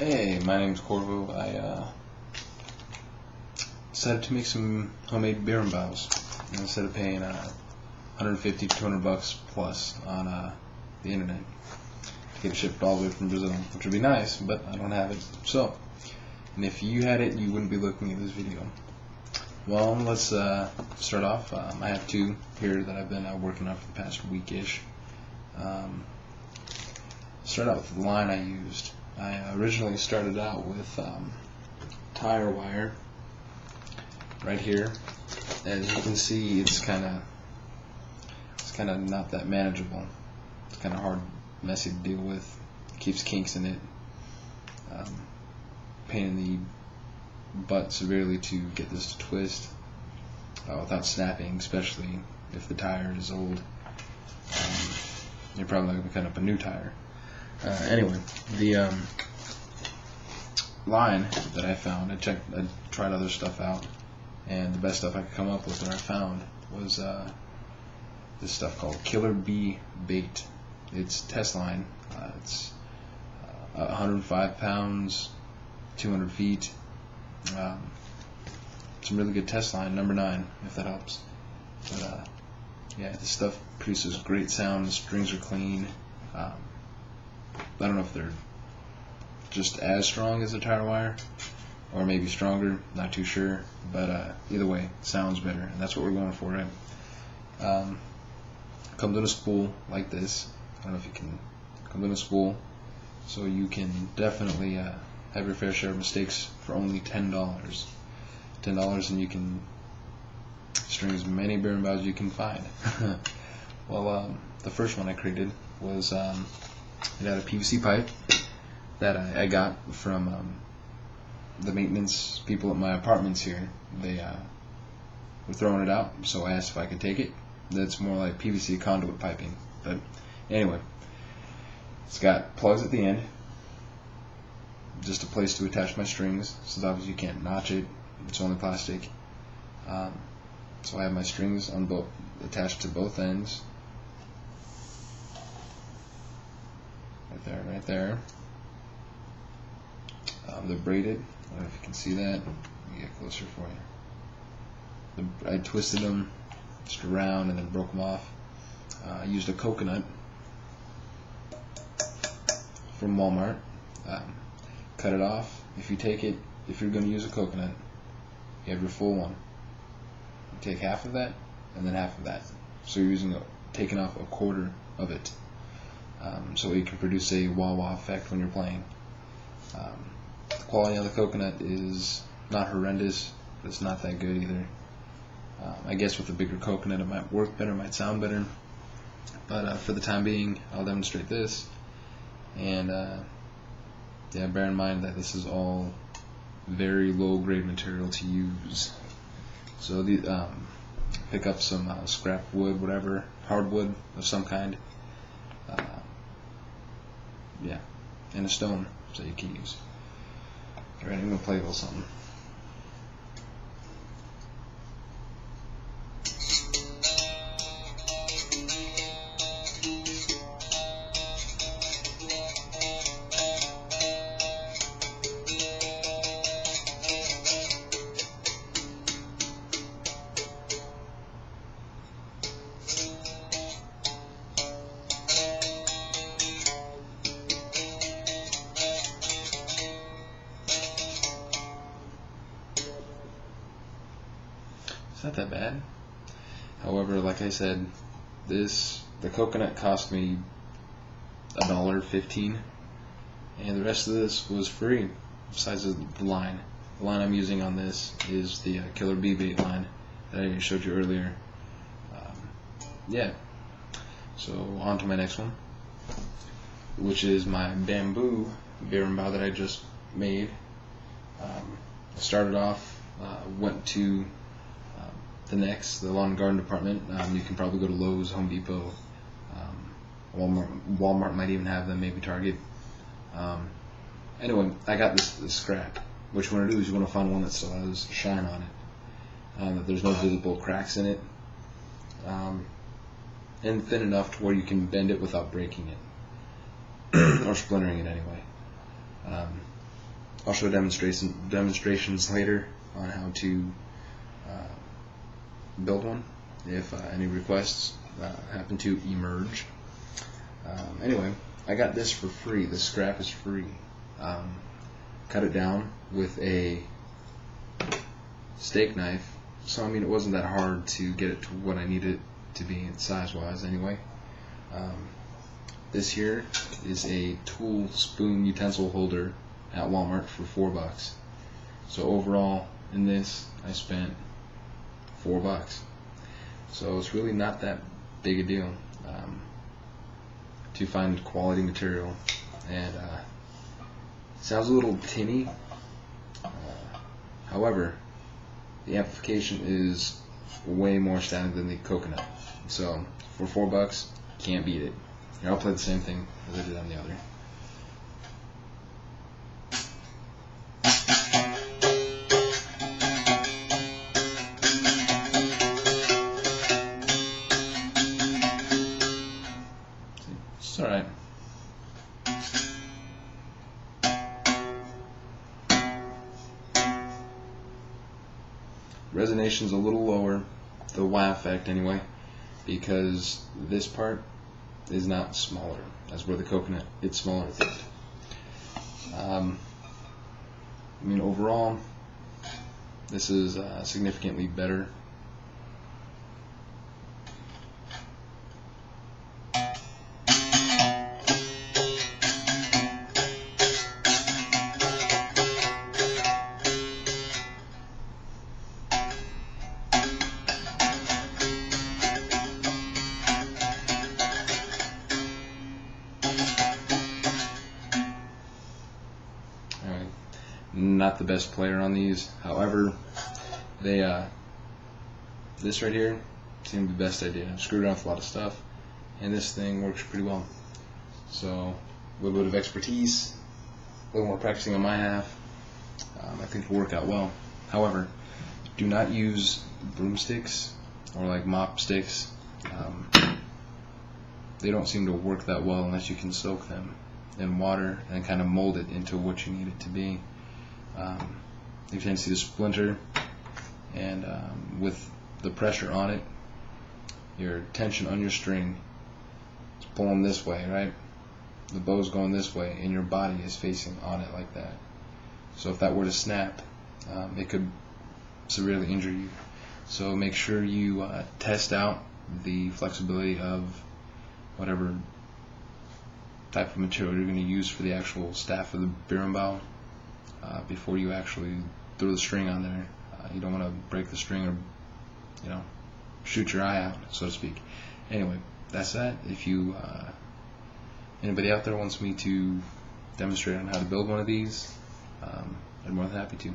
Hey, my name's Corvo. I decided to make some homemade berimbaus instead of paying 150 to 200 bucks plus on the internet to get it shipped all the way from Brazil, which would be nice, but I don't have it. So, and if you had it, you wouldn't be looking at this video. Well, let's start off. I have two here that I've been working on for the past week-ish. Start out with the line I used. I originally started out with tire wire right here. As you can see, it's kind of not that manageable. It's kind of hard, messy to deal with. Keeps kinks in it. Pain in the butt severely to get this to twist without snapping, especially if the tire is old. You're probably not going to cut up a new tire. Anyway, the line that I found, I tried other stuff out, and the best stuff I could come up with that I found was this stuff called Killer Bee Bait. It's test line. It's 105 pounds, 200 feet. Some really good test line, number 9, if that helps. But yeah, this stuff produces great sound. The strings are clean. I don't know if they're just as strong as the tire wire, or maybe stronger, not too sure, but either way, sounds better, and that's what we're going for, right? Comes in a spool like this. I don't know if you can. Comes in a spool, so you can definitely have your fair share of mistakes for only $10. $10, and you can string as many berimbaus as you can find. Well, the first one I created was it had a PVC pipe that I got from the maintenance people at my apartments here. They were throwing it out, so I asked if I could take it. That's more like PVC conduit piping. But anyway, it's got plugs at the end, just a place to attach my strings, since obviously you can't notch it. It's only plastic. So I have my strings on both attached to both ends. Right there. They're braided. I don't know if you can see that. Let me get closer for you. I twisted them just around and then broke them off. I used a coconut from Walmart. Cut it off. If you're going to use a coconut, you have your full one. You take half of that and then half of that. So you're taking off a quarter of it. So you can produce a wah-wah effect when you're playing. The quality of the coconut is not horrendous, but it's not that good either. I guess with a bigger coconut it might work better, might sound better, but for the time being I'll demonstrate this. And yeah, bear in mind that this is all very low grade material to use. So pick up some scrap wood, whatever, hardwood of some kind. Yeah, and a stone so you can use. Alright, I'm going to play a little something. It's not that bad. However, like I said, the coconut cost me $1.15, and the rest of this was free. Besides the line. The line I'm using on this is the Killer Bee Bait line that I showed you earlier. Yeah. So on to my next one, which is my bamboo berimbau that I just made. Started off, went to the lawn and garden department. You can probably go to Lowe's, Home Depot, Walmart might even have them, maybe Target. Anyway, I got this scrap. What you want to do is you want to find one that still has shine on it, that there's no visible cracks in it, and thin enough to where you can bend it without breaking it or splintering it anyway. I'll show demonstrations later on how to build one if any requests happen to emerge. Anyway, I got this for free. This scrap is free. Cut it down with a steak knife. So I mean, it wasn't that hard to get it to what I needed it to be size-wise. Anyway, this here is a tool spoon utensil holder at Walmart for $4. So overall, in this, I spent $4. So it's really not that big a deal to find quality material, and it sounds a little tinny. However, the amplification is way more static than the coconut. So for $4, can't beat it. Here, I'll play the same thing as I did on the other. It's alright. Resonation's a little lower, the wow effect anyway, because this part is not smaller. That's where the coconut, it's smaller. I mean, overall, this is significantly better. Not the best player on these, however, they this right here seemed to be the best idea. I've screwed around with a lot of stuff, and this thing works pretty well. So a little bit of expertise, a little more practicing on my half, I think it'll work out well. However, do not use broomsticks or like mop sticks. They don't seem to work that well unless you can soak them in water and kind of mold it into what you need it to be. You can see the splinter, and with the pressure on it, your tension on your string is pulling this way, right? The bow's going this way, and your body is facing on it like that. So if that were to snap, it could severely injure you. So make sure you test out the flexibility of whatever type of material you're going to use for the actual staff of the berimbau. Before you actually throw the string on there. You don't want to break the string or, shoot your eye out, so to speak. Anyway, that's that. If you anybody out there wants me to demonstrate on how to build one of these, I'm more than happy to.